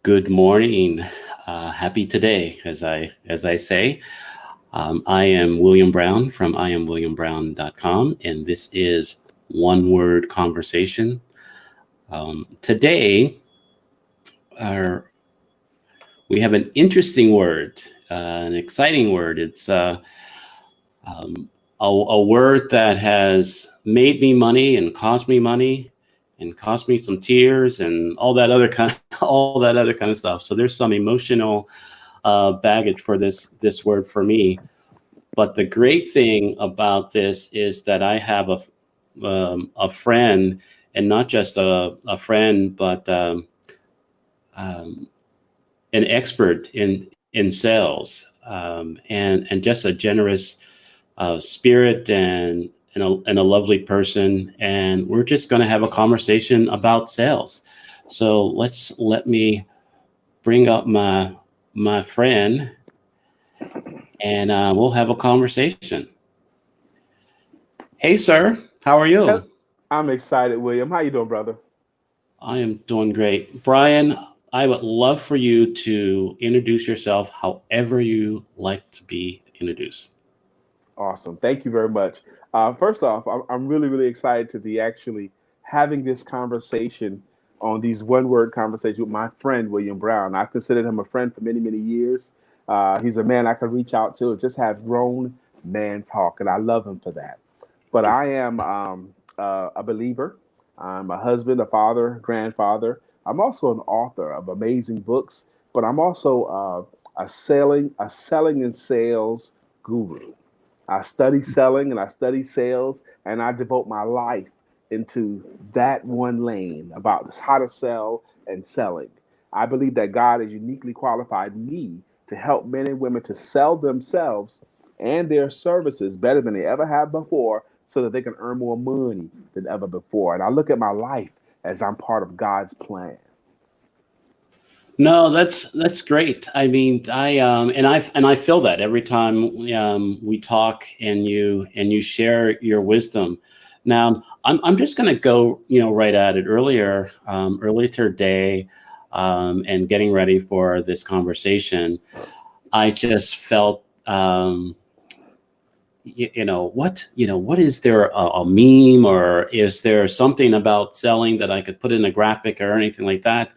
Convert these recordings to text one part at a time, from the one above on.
Good morning. Happy today, as I say. I am William Brown from IamWilliamBrown.com, and this is One Word Conversation. Today, our, we have an interesting word, an exciting word. It's a word that has made me money and cost me some tears and all that other kind all that other kind of stuff. So there's some emotional baggage for this word for me. But the great thing about this is that I have a friend, and not just a friend, but an expert in sales, and just a generous spirit and a lovely person. And we're just going to have a conversation about sales. So let me bring up my friend, and we'll have a conversation. Hey, sir, how are you? I'm excited, William. How you doing, brother? I am doing great. Brian, I would love for you to introduce yourself however you like to be introduced. Awesome. Thank you very much. First off, I'm really, really excited to be actually having this conversation on these one-word conversations with my friend, William Brown. I've considered him a friend for many, many years. He's a man I can reach out to and just have grown man talk, and I love him for that. But I am a believer. I'm a husband, a father, grandfather. I'm also an author of amazing books, but I'm also a selling and sales guru. I study selling and I study sales, and I devote my life into that one lane about how to sell and selling. I believe that God has uniquely qualified me to help men and women to sell themselves and their services better than they ever have before so that they can earn more money than ever before. And I look at my life as I'm part of God's plan. No, that's great. I mean, I feel that every time we talk and you share your wisdom. Now, I'm just going to go right at it. Earlier today, and getting ready for this conversation, I just felt what is there a meme, or is there something about selling that I could put in a graphic or anything like that?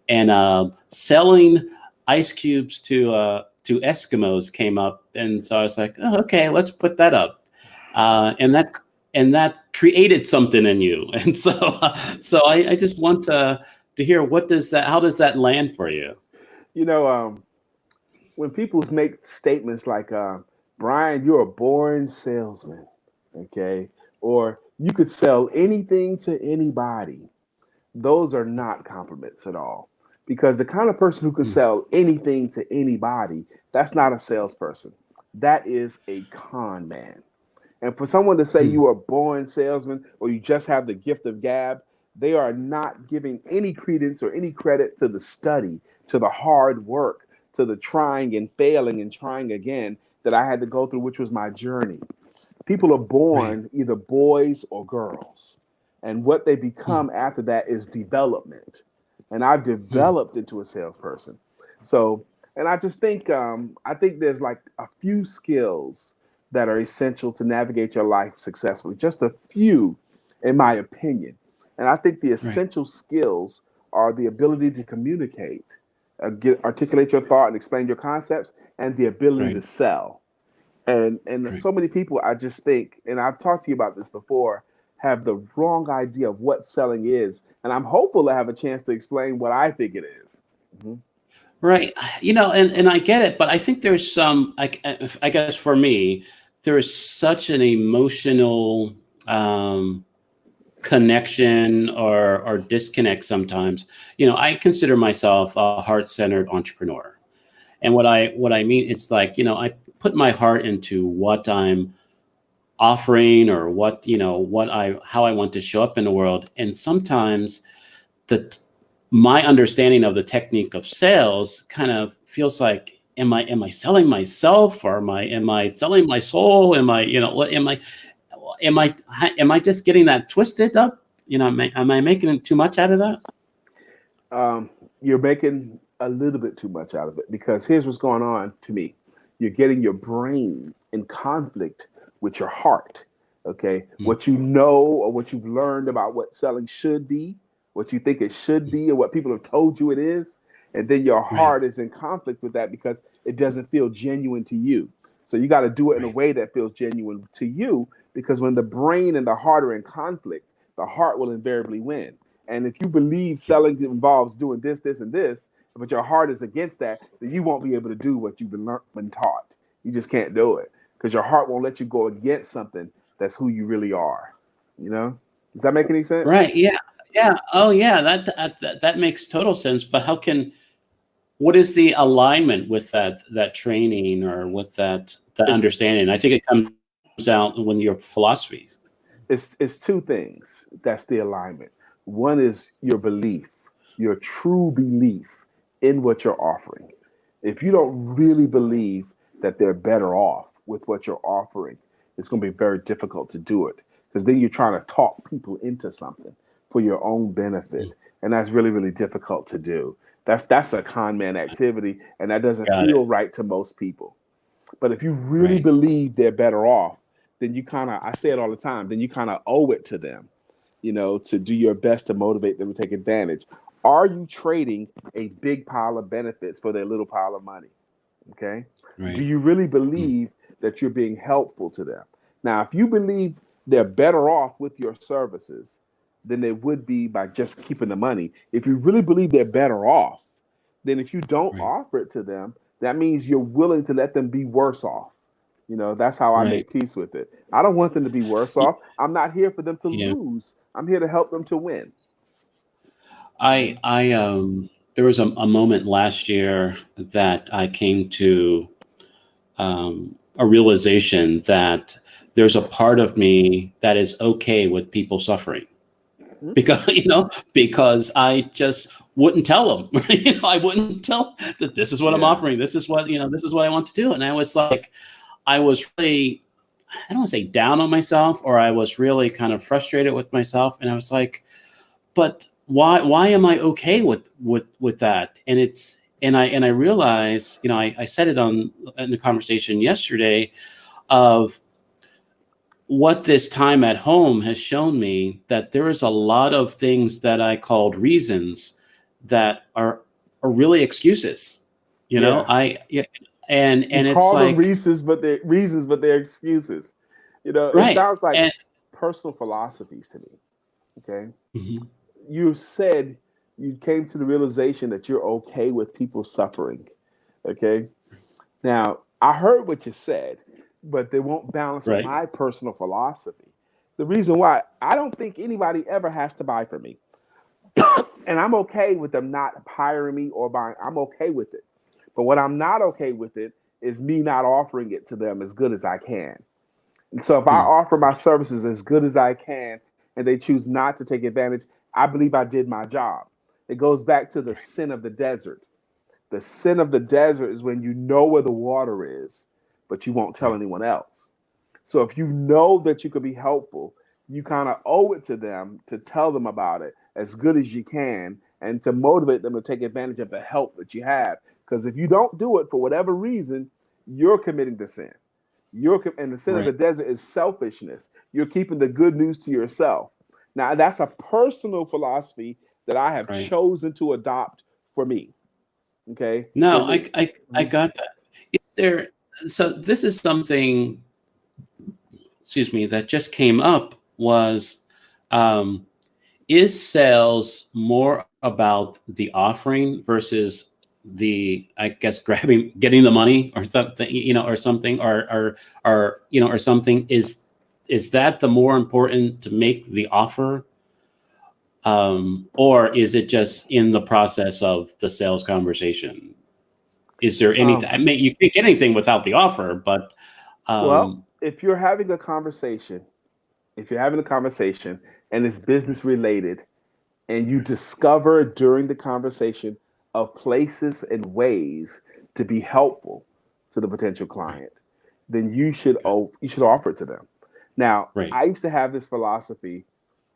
And selling ice cubes to Eskimos came up, and so I was like, oh, okay, let's put that up, and that created something in you, and so I just want to hear how does that land for you? You know, when people make statements like, Brian, you're a born salesman, okay, or you could sell anything to anybody, those are not compliments at all. Because the kind of person who can Mm, sell anything to anybody, that's not a salesperson. That is a con man. And for someone to say mm, you are a born salesman or you just have the gift of gab, they are not giving any credence or any credit to the study, to the hard work, to the trying and failing and trying again that I had to go through, which was my journey. People are right. born either boys or girls. And what they Mm, become after that is development. And I've mm, developed into a salesperson. So, and I think there's like a few skills that are essential to navigate your life successfully. Just a few, in my opinion. And I think the right. essential skills are the ability to communicate, articulate your thought and explain your concepts, and the ability to Right. sell. And Right. so many people, I just think, and I've talked to you about this before, have the wrong idea of what selling is. And I'm hopeful to have a chance to explain what I think it is. Mhm. Right. And I get it, but I think there's I guess for me, there is such an emotional um, connection or disconnect sometimes. I consider myself a heart-centered entrepreneur. And what I mean, it's like, I put my heart into what I'm offering, or how I want to show up in the world. And sometimes the my understanding of the technique of sales kind of feels like, am I selling myself, or am I selling my soul? What am I just getting that twisted up? Am I making too much out of that? You're making a little bit too much out of it, because here's what's going on to me. You're getting your brain in conflict with your heart. Okay. Mm. What you know or what you've learned about what selling should be, what you think it should be, or what people have told you it is. And then your Right. heart is in conflict with that because it doesn't feel genuine to you. So you got to do it in a Right. way that feels genuine to you, because when the brain and the heart are in conflict, the heart will invariably win. And if you believe Yeah. selling involves doing this, this, and this, but your heart is against that, then you won't be able to do what you've been taught. You just can't do it because your heart won't let you go against something that's who you really are. You know? Does that make any sense? Right. Yeah. Yeah. Oh, yeah. That makes total sense. But what is the alignment with that training or with the It's understanding? I think it comes out when your philosophies. it's two things. That's the alignment. One is your belief, your true belief in what you're offering. If you don't really believe that they're better off with what you're offering, it's going to be very difficult to do it, because then you're trying to talk people into something for your own benefit, Mm. and that's really really difficult to do. That's a con man activity, and that doesn't Got it. feel right to most people. But if you really Right. believe they're better off, then you kind of, I say it all the time, then you kind of owe it to them, to do your best to motivate them to take advantage. Are you trading a big pile of benefits for their little pile of money? Okay. Do Right. you really Mm. believe that you're being helpful to them? Now, if you believe they're better off with your services than they would be by just keeping the money, if you really believe they're better off, then if you don't Right. offer it to them, that means you're willing to let them be worse off. That's how I Right. make peace with it. I don't want them to be worse Y- off. I'm not here for them to Yeah. lose. I'm here to help them to win. I there was a moment last year that I came to a realization that there's a part of me that is okay with people suffering Mhm. because because I just wouldn't tell them. I wouldn't tell that this is what I'm Yeah. offering. This is what I want to do. And I was like, I was really, I don't want to say down on myself, or I was really kind of frustrated with myself. And I was like, but why am I okay with that? And I realized, I said it in the conversation yesterday of what this time at home has shown me, that there is a lot of things that I called reasons that are really excuses. Yeah. I yeah, You and it's call them like, reasons, but they're excuses. It right. sounds like And personal philosophies to me. Okay. mhm, You said you came to the realization that you're okay with people suffering. Okay. Now, I heard what you said, but they won't balance with right. my personal philosophy. The reason why, I don't think anybody ever has to buy from me. And I'm okay with them not hiring me or buying. I'm okay with it. But what I'm not okay with it is me not offering it to them as good as I can. And so if I Hmm. offer my services as good as I can and they choose not to take advantage, I believe I did my job. It goes back to the sin of the desert. The sin of the desert is when you know where the water is, but you won't tell Right. anyone else. So if you know that you could be helpful, you kind of owe it to them to tell them about it as good as you can and to motivate them to take advantage of the help that you have. Because if you don't do it for whatever reason, you're committing the sin. And the sin of the Right. desert is selfishness. You're keeping the good news to yourself. Now, that's a personal philosophy that I have Right. chosen to adopt for me. Okay, for No, me. I Mhm. got that. Is there, so this is something, excuse me, that just came up was, um, is sales more about the offering versus I guess, getting the money or something, or something, or something? Is that the more important to make the offer? Or is it just in the process of the sales conversation? Is there anything? Um, I mean, you can't get anything without the offer, but well, um, if you're having a conversation and it's business related, and you discover during the conversation of places and ways to be helpful to the potential right, client, then you should offer it to them. Now, right, I used to have this philosophy,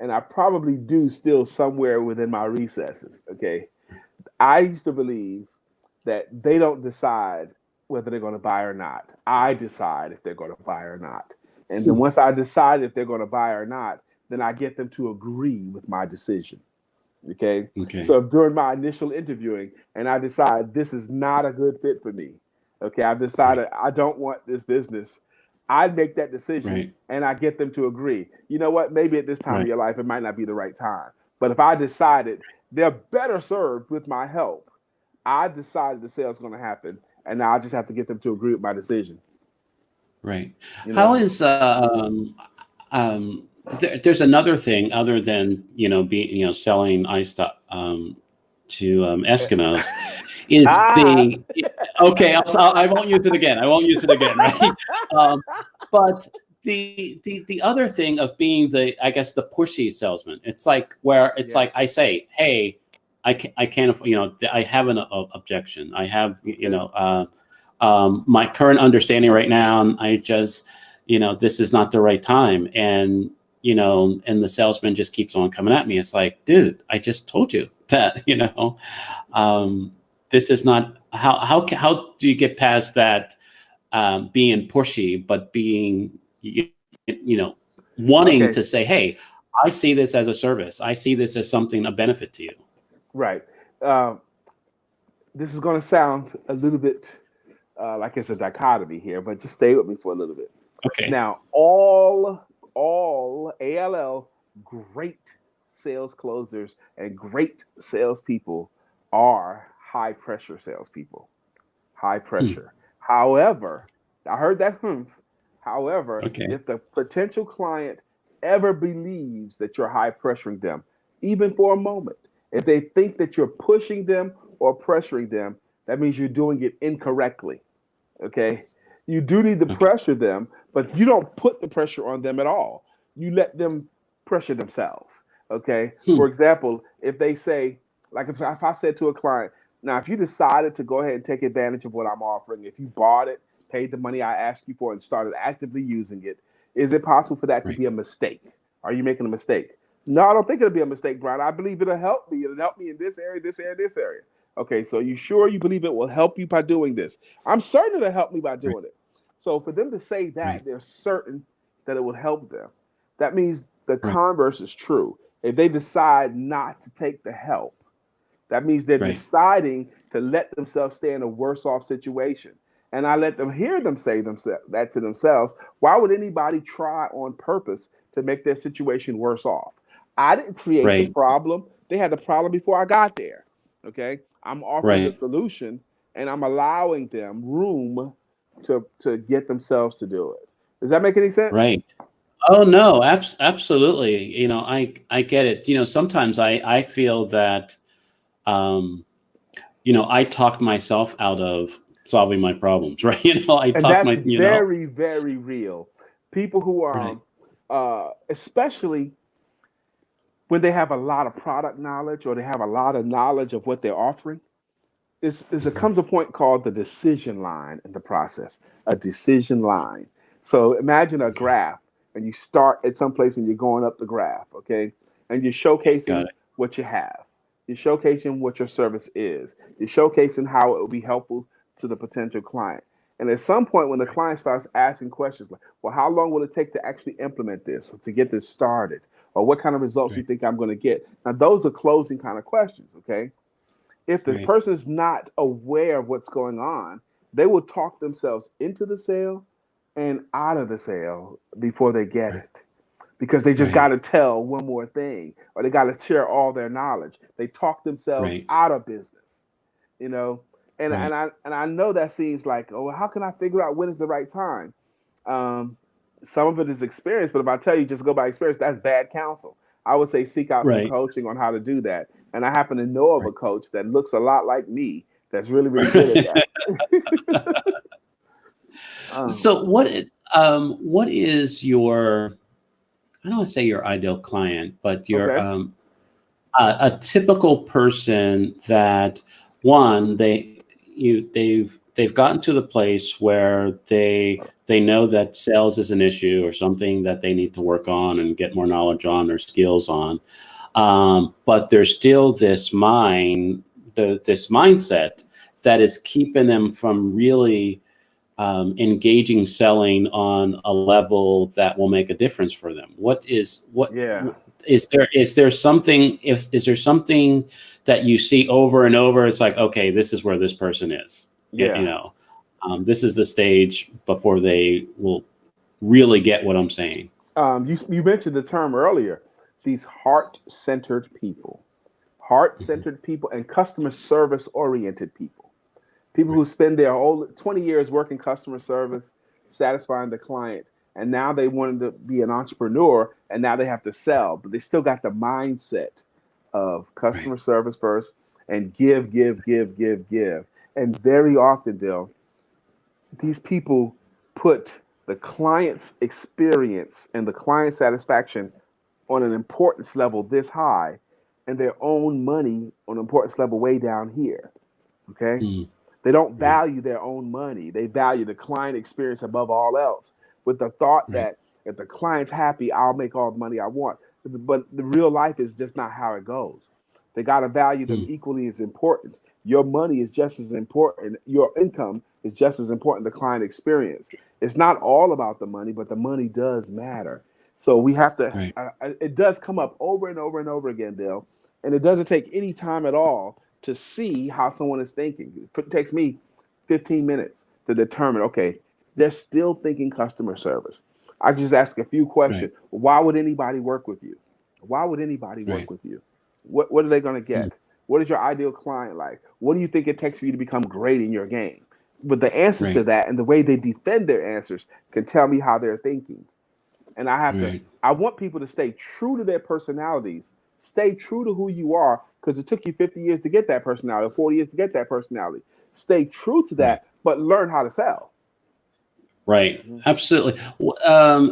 and I probably do still somewhere within my recesses. Okay, I used to believe that they don't decide whether they're going to buy or not. I decide if they're going to buy or not. And then once I decide if they're going to buy or not, then I get them to agree with my decision. Okay. Okay. So if during my initial interviewing and I decide this is not a good fit for me, okay, I've decided I don't want this business, I make that decision and I get them to agree. You know what? Maybe at this time of your life, it might not be the right time. But if I decided they're better served with my help, I decided the sale is going to happen, and now I just have to get them to agree with my decision. Right. You know? How is there's another thing other than being selling ice to Eskimos is the okay. I won't use it again. I won't use it again. Right. But the other thing of being I guess the pushy salesman. It's like where it's like I say, hey, I can't I have an objection. I have my current understanding right now, and I just this is not the right time, and and the salesman just keeps on coming at me. It's like, dude, I just told you that this is not how do you get past that being pushy, but being wanting to say, hey, I see this as a service. I see this as something, a benefit to you. Right. This is going to sound a little bit like it's a dichotomy here, but just stay with me for a little bit. Okay. Now, all ALL great sales closers and great salespeople are high pressure salespeople. High pressure. However, I heard that. However, if the potential client ever believes that you're high pressuring them, even for a moment, if they think that you're pushing them or pressuring them, that means you're doing it incorrectly. Okay. You do need to pressure them, but you don't put the pressure on them at all. You let them pressure themselves. Okay. For example, if they say, like if I said to a client, now, if you decided to go ahead and take advantage of what I'm offering, if you bought it, paid the money I asked you for, and started actively using it, is it possible for that to be a mistake? Are you making a mistake? No, I don't think it'll be a mistake, Brian. I believe it'll help me. It'll help me in this area, this area, this area. Okay, so you sure you believe it will help you by doing this? I'm certain it'll help me by doing it. So for them to say that, they're certain that it will help them. That means the converse is true. If they decide not to take the help, that means they're deciding to let themselves stay in a worse off situation. And I let them hear them say that to themselves. Why would anybody try on purpose to make their situation worse off? I didn't create the problem. They had the problem before I got there. Okay. I'm offering the solution, and I'm allowing them room to get themselves to do it. Does that make any sense? Right. Oh no, absolutely. I get it. Sometimes I feel that I talked myself out of solving my problems, right? And that's very, very real. People who are, especially when they have a lot of product knowledge or they have a lot of knowledge of what they're offering, there comes a point called the decision line in the process, a decision line. So imagine a graph, and you start at some place and you're going up the graph, okay? And you're showcasing what you have. You're showcasing what your service is. You're showcasing how it will be helpful to the potential client. And at some point when the client starts asking questions like, well, how long will it take to actually implement this, to get this started? Or what kind of results do you think I'm going to get? Now, those are closing kind of questions, okay? If the person is not aware of what's going on, they will talk themselves into the sale and out of the sale before they get it. Because they just got to tell one more thing, or they got to share all their knowledge. They talk themselves out of business, And I know that seems like, oh, how can I figure out when is the right time? Some of it is experience, but if I tell you just go by experience, that's bad counsel. I would say seek out some coaching on how to do that. And I happen to know of a coach that looks a lot like me that's really, really good at that. So what is your, I don't want to say your ideal client, but your a typical person that they've gotten to the place where they know that sales is an issue or something that they need to work on and get more knowledge on or skills on, but there's still this mindset that is keeping them from really engaging selling on a level that will make a difference for them? Yeah. Is there something, is there something that you see over and over? It's like, okay, this is where this person is. Yeah. This is the stage before they will really get what I'm saying. You mentioned the term earlier, these heart-centered people. Mhm. Heart-centered people and customer service oriented people. People Right. who spend their whole 20 years working customer service, satisfying the client, and now they wanted to be an entrepreneur, and now they have to sell, but they still got the mindset of Right. customer service first and give, give, give, give, give. And very often, Dale, these people put the client's experience and the client satisfaction on an importance level this high and their own money on an importance level way down here. Okay. Mm. They don't Right. value their own money. They value the client experience above all else with the thought Right. that if the client's happy, I'll make all the money I want. But the real life is just not how it goes. They got to value them Mm. equally as important. Your money is just as important. Your income is just as important. The client experience. It's not all about the money, but the money does matter. So we have to. Right. It does come up over and over and over again, Dale, and it doesn't take any time at all to see how someone is thinking. It takes me 15 minutes to determine, okay, they're still thinking customer service. I just ask a few Right. questions. Why would anybody work with you? Why would anybody work Right. with you? What are they going to Mm. get? What is your ideal client like? What do you think it takes for you to become great in your game? But the answers to Right. that and the way they defend their answers can tell me how they're thinking. And Right. I want people to stay true to their personalities, stay true to who you are, because it took you 50 years to get that personality, 40 years to get that personality. Stay true to Right. that, but learn how to sell. Right. Mhm. Absolutely.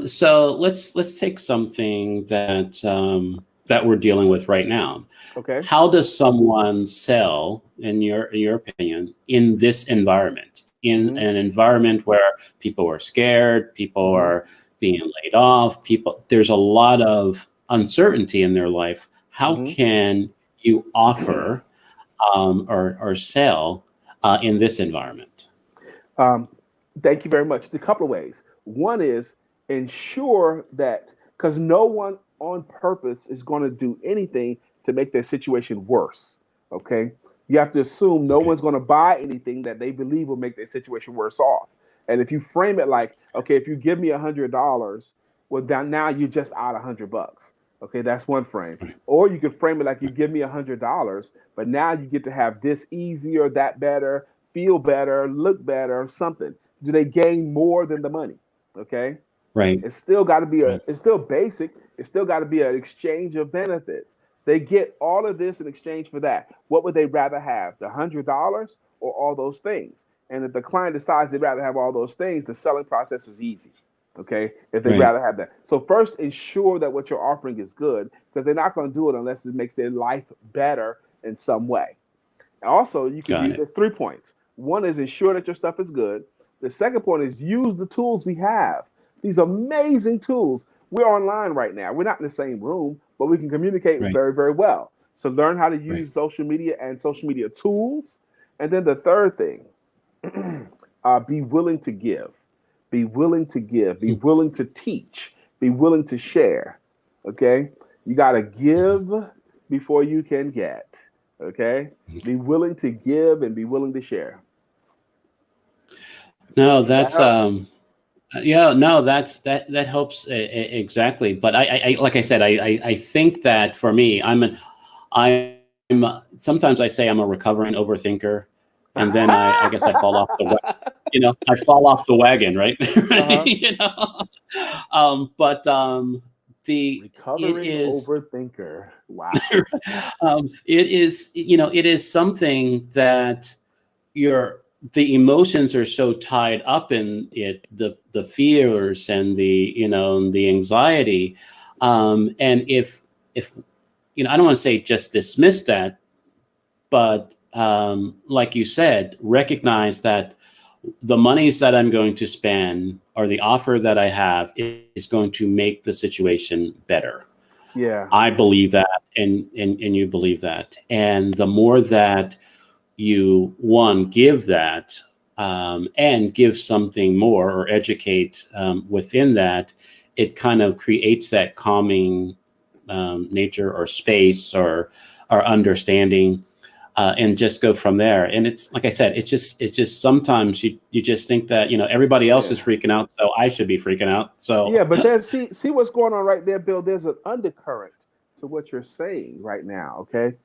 So let's take something that we're dealing with right now. Okay. How does someone sell, in your opinion, in this environment? In Hmm. an environment where people are scared, people Hmm. are being laid off, there's a lot of uncertainty in their life. How Hmm. can you offer or sell in this environment? Um, Thank you very much. A couple of ways. One is ensure that, because no one on purpose is going to do anything to make their situation worse. Okay. You have to assume no Okay. one's going to buy anything that they believe will make their situation worse off. And if you frame it like, okay, if you give me $100, well, now you're just out $100. Okay, that's one frame. Right. Or you could frame it like you give me $100, but now you get to have this easier, that better, feel better, look better, something. Do they gain more than the money? Okay. Right. It's still got to be Right. it's still basic. It's still got to be an exchange of benefits. They get all of this in exchange for that. What would they rather have? The $100 or all those things? And if the client decides they'd rather have all those things, the selling process is easy. Okay. If they'd Right. rather have that. So first ensure that what you're offering is good, because they're not going to do it unless it makes their life better in some way. Also, you can Got use, it. there's 3 points. One is ensure that your stuff is good. The second point is use the tools we have. These amazing tools. We're online right now. We're not in the same room, but we can communicate Right. very, very well. So learn how to Right. use social media and social media tools. And then the third thing, be willing to give. Be willing to give. Be Hmm. willing to teach. Be willing to share. Okay? You got to Mhm. give before you can get. Okay? Be willing to give and be willing to share. No, Does that that's help? yeah, no, that helps exactly. But like I said, I think that for me, sometimes I say I'm a recovering overthinker, and then I guess I fall off I fall off the wagon, right? Uh-huh. you know, but the it Recovering is overthinker. Wow. it is something that your the emotions are so tied up in it, the fears and the anxiety, and if I don't want to say just dismiss that, but like you said, recognize that the monies that I'm going to spend or the offer that I have is going to make the situation better. Yeah. I believe that, and you believe that, and the more that you, one, give that, and give something more or educate within that, it kind of creates that calming nature or space or understanding, and just go from there. And it's like I said, it's just sometimes you just think that, everybody else is Yeah. freaking out, so I should be freaking out. Yeah, So but then see what's going on right there, Bill. There's an undercurrent to what you're saying right now. Okay,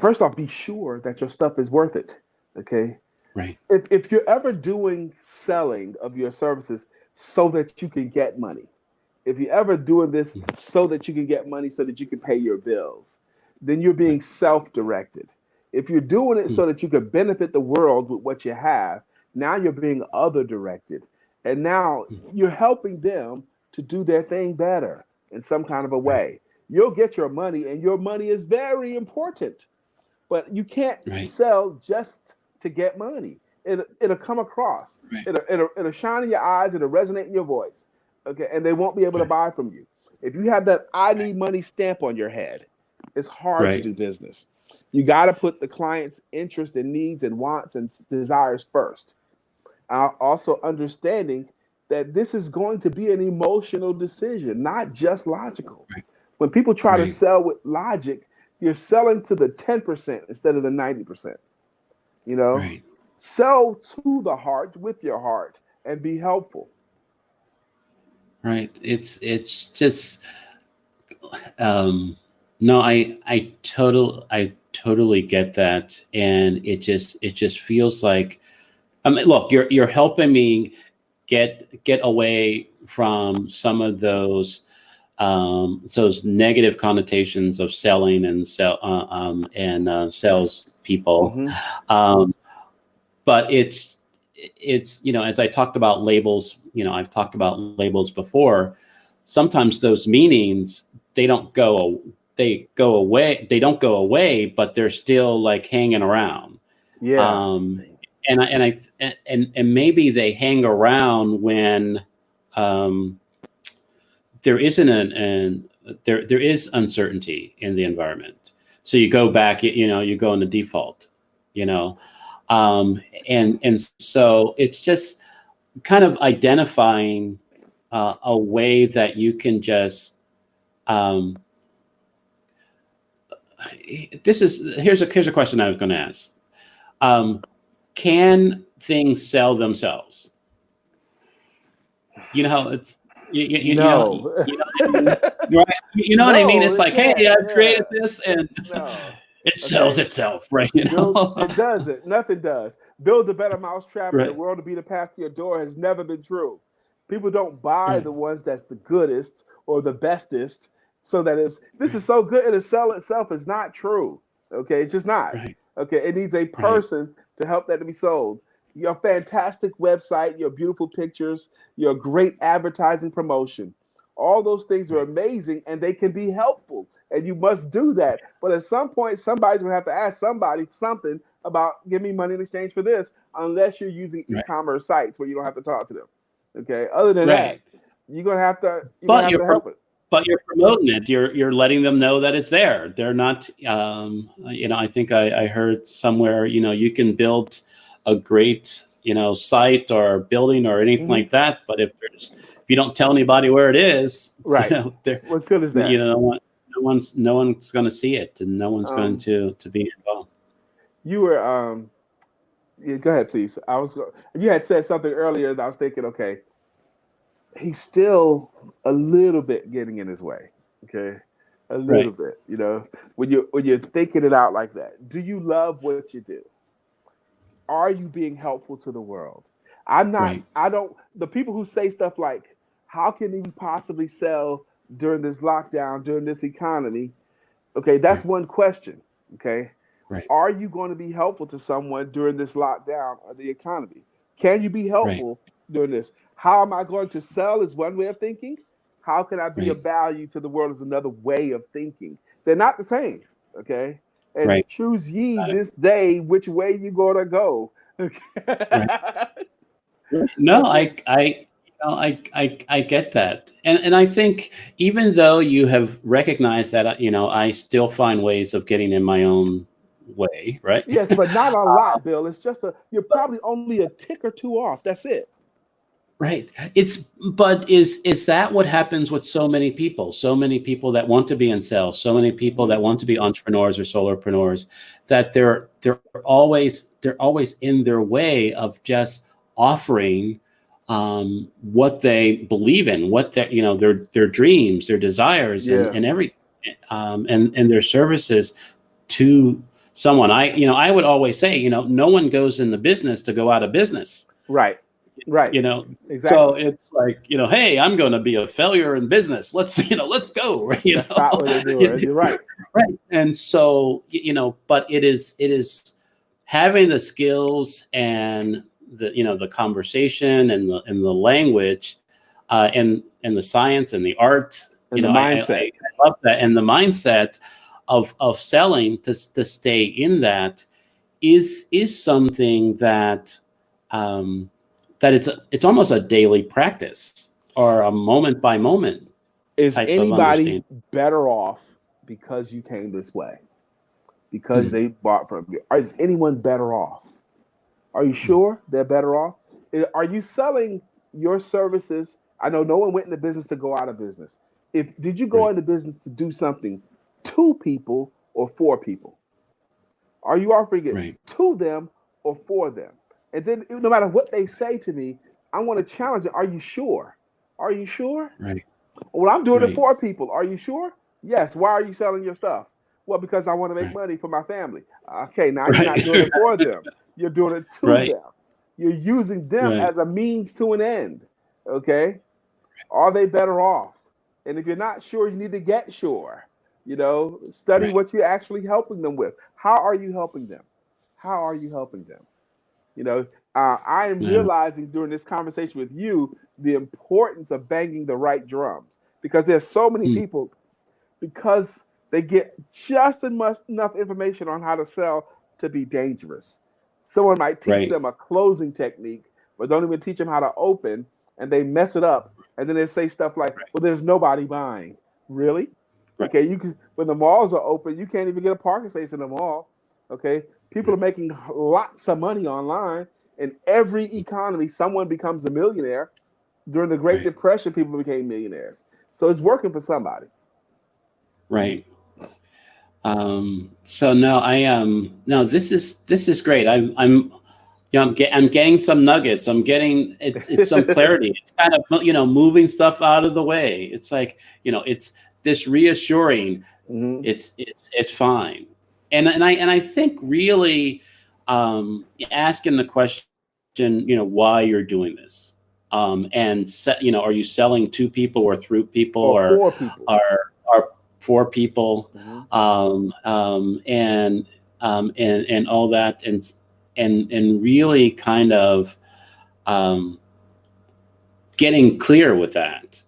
first off, be sure that your stuff is worth it. Okay, right, if you're ever doing selling of your services so that you can get money, if you're ever doing this so that you can get money so that you can pay your bills, then you're being self-directed. If you're doing it so that you can benefit the world with what you have, now you're being other directed. And now you're helping them to do their thing better in some kind of a right, way. You'll get your money, and your money is very important. But you can't right, sell just to get money. It'll come across. right, It'll shine in your eyes. It'll resonate in your voice. Okay, and they won't be able to right, buy from you. If you have that "I need money" stamp on your head, it's hard to right, do business. You got to put the client's interests and needs and wants and desires first. Also understanding that this is going to be an emotional decision, not just logical. right, When people try to right, sell with logic, you're selling to the 10% instead of the 90%. You know, right, sell to the heart with your heart and be helpful. right. It's just no, I totally get that, and it just feels like, I mean, look, you're helping me get away from some of those negative connotations of selling and sales people. Hmm. Um, but it's as I talked about labels, I've talked about labels before. Sometimes those meanings, they go away, but they're still like hanging around. Yeah. um, and maybe they hang around when um, there isn't there is uncertainty in the environment. So you go back, you go into default, you know, and so it's just kind of identifying a way that you can just um, here's a question I was going to ask. Can things sell themselves? You know how it's No. you know what I mean, right? You know what I mean? It's No. like, hey, Yeah. I've Yeah. created this, and No. it sells Okay. itself, right? It doesn't. Nothing does. Build a better mousetrap and the Right, world will be the path to your door has never been true. People don't buy right, the ones that's the goodest or the bestest. So that is this is so good it'll sell itself is not true. Okay, it's just not. right, Okay, it needs a right, person to help that to be sold. Your fantastic website, your beautiful pictures, your great advertising promotion. All those things are right, amazing and they can be helpful. And you must do that. But at some point, somebody's gonna have to ask somebody something about give me money in exchange for this, unless you're using right, e-commerce sites where you don't have to talk to them. Okay. Other than that, right. you're gonna But have to help it. you're promoting it. You're letting them know that it's there. They're not. I think I heard somewhere. You can build a great site or building or anything Hmm. like that. But if you don't tell anybody where it is, Right. there, What good is that? no one's going to see it, and no one's going Um, to be involved. you were yeah, go ahead, please. You had said something earlier that I was thinking, okay, he's still a little bit getting in his way. Okay. A little Right, bit, when you're thinking it out like that. Do you love what you do? Are you being helpful to the world? right, I don't, the people who say stuff like, how can you possibly sell during this lockdown, during this economy? Okay, that's right, one question. Okay. right, Are you going to be helpful to someone during this lockdown or the economy? Can you be right, helpful during this? How am I going to sell is one way of thinking. How can I be of right, value to the world is another way of thinking. They're not the same. Okay. And right. choose ye Got it. this day which way you gonna go. Okay. Right. No, Okay. I get that, and I think even though you have recognized that, I still find ways of getting in my own way, right? Yes, but not a lot, Bill. It's just you're probably only a tick or two off. That's it. Right. But is that what happens with so many people? So many people that want to be in sales, so many people that want to be entrepreneurs or solopreneurs, that they're always in their way of just offering what they believe in, what their dreams, their desires, and everything, and their services to someone. I would always say, no one goes in the business to go out of business. Right. Exactly. So it's like, hey, I'm going to be a failure in business. Let's go. That's not what they do. You're right. Right. And so, but it is having the skills and the conversation and the language, and the science and the art, and the mindset. I love that. And the mindset of selling to stay in that is something that, that it's almost a daily practice or a moment by moment. Is anybody better off because you came this way? Because they bought from you? Is anyone better off? Are you sure they're better off? Are you selling your services? I know no one went into business to go out of business. Did you go into business to do something to people or for people? Are you offering it to them or for them? And then no matter what they say to me, I want to challenge it. Are you sure? Are you sure? Right. Well, I'm doing it for people. Are you sure? Yes. Why are you selling your stuff? Well, because I want to make money for my family. Okay, now you're not doing it for them. You're doing it to them. You're using them as a means to an end. Okay? Are they better off? And if you're not sure, you need to get sure. Study what you're actually helping them with. How are you helping them? How are you helping them? I am realizing during this conversation with you the importance of banging the right drums, because there's so many people, because they get just enough information on how to sell to be dangerous. Someone might teach them a closing technique, but don't even teach them how to open, and they mess it up. And then they say stuff like, well, there's nobody buying. Really? Okay, when the malls are open, you can't even get a parking space in the mall. Okay, people are making lots of money online. In every economy, someone becomes a millionaire. During the Great Depression, people became millionaires. So it's working for somebody. Right. So no, this is great. I'm getting some nuggets. I'm getting it's some clarity. It's kind of moving stuff out of the way. It's like it's this reassuring. It's fine. And I think really asking the question, why you're doing this, and are you selling to people or through people or for people? Or for people, and all that, and really kind of getting clear with that,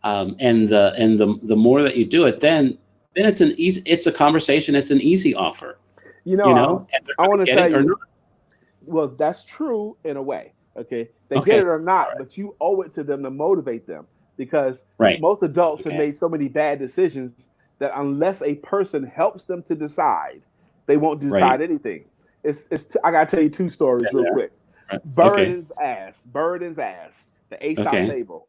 and the more that you do it, then it's a conversation. It's an easy offer. I want to tell you. Well, that's true in a way. Okay, they get it or not, but you owe it to them to motivate them, because most adults have made so many bad decisions that unless a person helps them to decide, they won't decide anything. I gotta tell you two stories real quick. Burden's ass. The Aesop fable.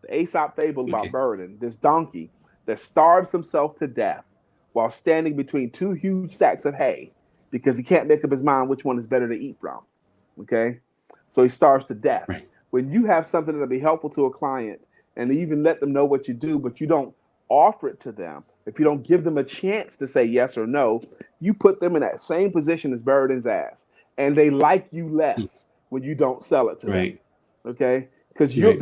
The Aesop fable about Burden, this donkey that starves himself to death while standing between two huge stacks of hay, because he can't make up his mind which one is better to eat from. Okay? So he starves to death. When you have something that'll be helpful to a client, and you even let them know what you do, but you don't offer it to them, if you don't give them a chance to say yes or no, you put them in that same position as Burden's ass. And they like you less when you don't sell it to them. Okay? Because your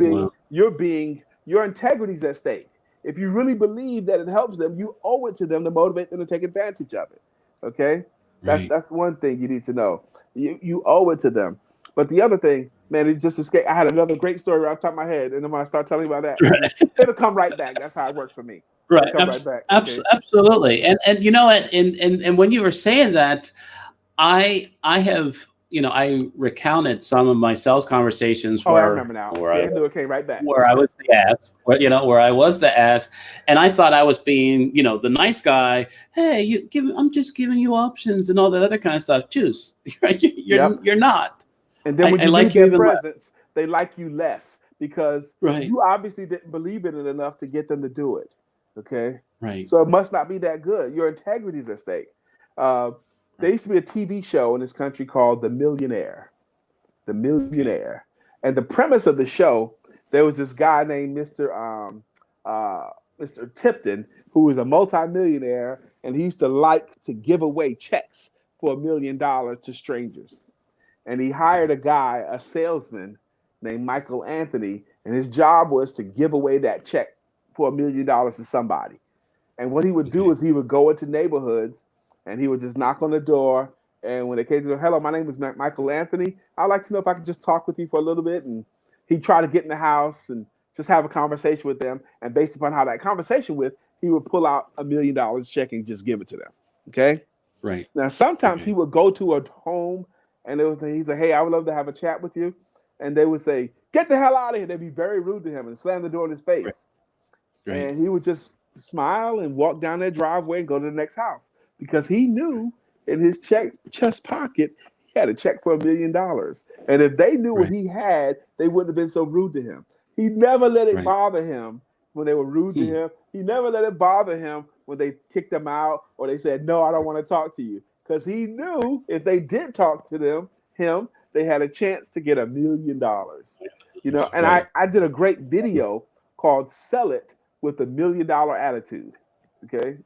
integrity's at stake. If you really believe that it helps them, you owe it to them to motivate them to take advantage of it. Okay? That's one thing you need to know. You owe it to them. But the other thing, man, it just escaped. I had another great story right off the top of my head, and then when I start telling you about that, it'll come right back. That's how it works for me. Right. Absolutely. And and when you were saying that, I have I recounted some of my sales conversations Oh, I remember now. where See, I I knew it came right back. where I was the ass, where I was the ass, and I thought I was being, the nice guy. Hey, I'm just giving you options and all that other kind of stuff. Choose. Right? Yep. You're not. And then when I you like leave you their even less. presence, they like you less because Right. you obviously didn't believe in it enough to get them to do it. Okay. Right. So it must not be that good. Your integrity is at stake. Uh, there Right. used to be a TV show in this country called The Millionaire. The Okay. Millionaire. And the premise of the show, there was this guy named Mr. Tipton, who was a multimillionaire, and he used to like to give away checks for $1 million to strangers. And he hired Okay. a guy, a salesman named Michael Anthony, and his job was to give away that check for $1 million to somebody. And what he would do Okay. is he would go into neighborhoods and he would just knock on the door. And when they came to the, hello, my name is Michael Anthony. I'd like to know if I could just talk with you for a little bit. And he'd try to get in the house and just have a conversation with them. And based upon how that conversation went, he would pull out $1 million check and just give it to them. Okay. Right. Now, sometimes he Okay. would go to a home and he'd say, hey, I would love to have a chat with you. And they would say, get the hell out of here. They'd be very rude to him and slam the door in his face. Right. Right. And he would just smile and walk down their driveway and go to the next house because he knew in his chest pocket he had a check for $1 million. And if they knew what Right. he had, they wouldn't have been so rude to him. He never let it Right. bother him when they were rude to him. He never let it bother him when they kicked him out or they said, no, I don't want to talk to you. Because he knew if they did talk to him, they had a chance to get $1 million. And Right. I did a great video called Sell It with $1 million Attitude. Okay.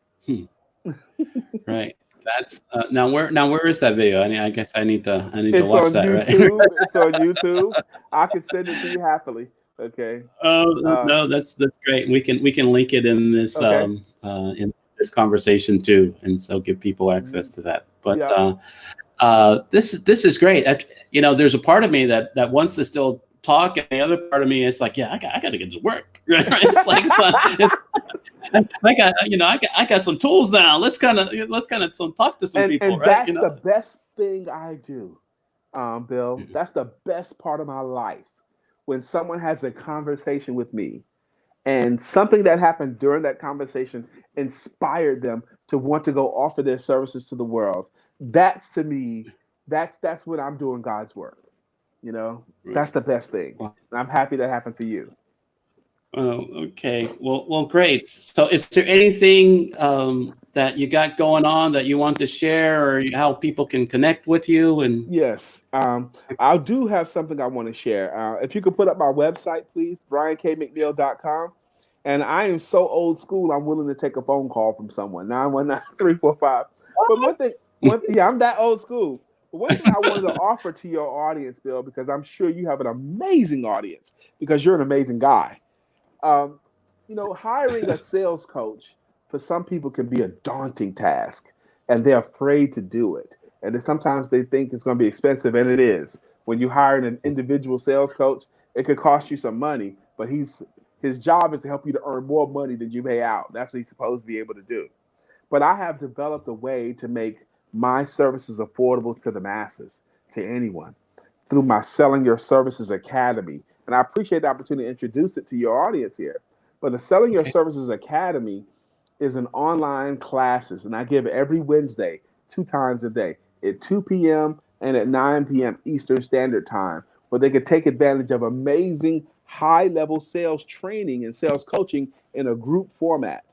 Right. That's where is that video? I guess I need to It's watch on that. Right. YouTube. It's on YouTube. I can send it to you happily. Okay. Oh no, that's great. We can link it in this Okay. conversation too, and so give people access to that. But Yeah. this is great. There's a part of me that wants to still talk, and the other part of me is like, yeah, I got to get to work. Right? It's like I got some tools now. Let's kind of talk to some people, And right? that's the best thing I do, Bill. That's the best part of my life when someone has a conversation with me and something that happened during that conversation inspired them to want to go offer their services to the world. That's to me, that's when I'm doing God's work. Right. That's the best thing. Wow. And I'm happy that happened for you. Oh, okay. Well, great. So, is there anything that you got going on that you want to share, or how people can connect with you? And Yes, I do have something I want to share. If you could put up my website, please, briankmcneil.com. And I am so old school, I'm willing to take a phone call from someone, 919-345. But yeah, I'm that old school. But one thing I wanted to offer to your audience, Bill, because I'm sure you have an amazing audience, because you're an amazing guy. Um, hiring a sales coach for some people can be a daunting task, and they're afraid to do it. And then sometimes they think it's going to be expensive, and it is. When you hire an individual sales coach, it could cost you some money, but his job is to help you to earn more money than you pay out. That's what he's supposed to be able to do. But I have developed a way to make my services affordable to the masses, to anyone, through my Selling Your Services Academy. And I appreciate the opportunity to introduce it to your audience here. But the Selling Your Okay. Services Academy is an online classes, and I give every Wednesday 2 times a day at 2 p.m. and at 9 p.m. Eastern Standard Time, where they can take advantage of amazing high-level sales training and sales coaching in a group format.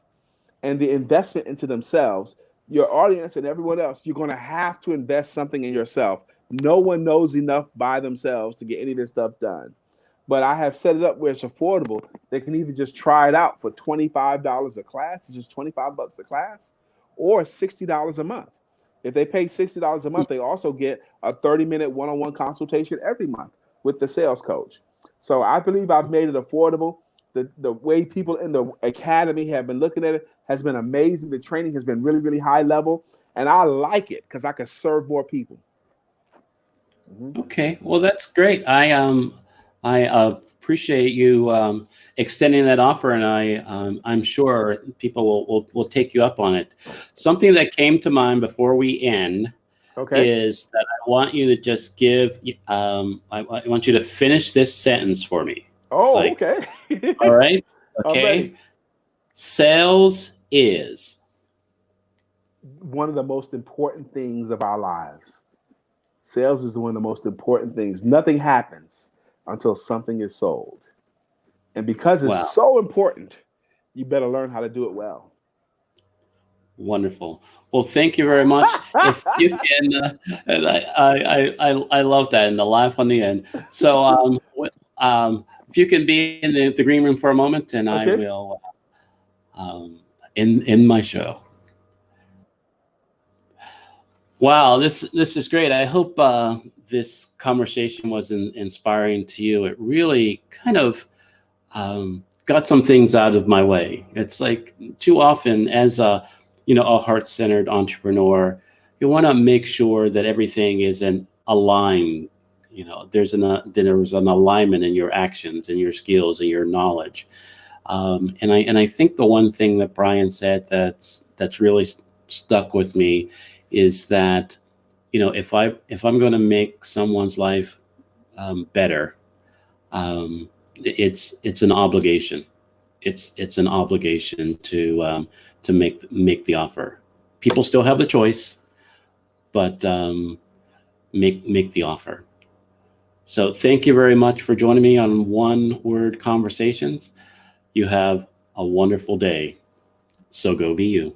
And the investment into themselves, your audience and everyone else, you're going to have to invest something in yourself. No one knows enough by themselves to get any of this stuff done. But I have set it up where it's affordable. They can either just try it out for $25 a class, it's just $25 a class, or $60 a month. If they pay $60 a month, they also get a 30-minute one-on-one consultation every month with the sales coach. So I believe I've made it affordable. The way people in the academy have been looking at it has been amazing. The training has been really, really high level. And I like it because I can serve more people. Okay. Well, that's great. I appreciate you extending that offer, and I'm sure people will take you up on it. Something that came to mind before we end. Okay. is that I want you to just give, I want you to finish this sentence for me. It's Oh, like, okay. all right, I'm okay. ready. Sales is. One of the most important things of our lives. Sales is one of the most important things. Nothing happens until something is sold. And because it's Wow, so important, you better learn how to do it well. wonderful. Well, thank you very much. If you can, and I love that, and the laugh on the end. So, if you can be in the green room for a moment, and I Okay. will in my show. Wow, this is great. I hope this conversation was inspiring to you. It really kind of got some things out of my way. It's like too often as a heart-centered entrepreneur, you want to make sure that everything is an aligned. There's an alignment in your actions and your skills and your knowledge. And I think the one thing that Brian said that's really stuck with me is that if I'm going to make someone's life better, it's an obligation. It's an obligation to make the offer. People still have the choice, but make the offer. So thank you very much for joining me on One Word Conversations. You have a wonderful day. So go be you.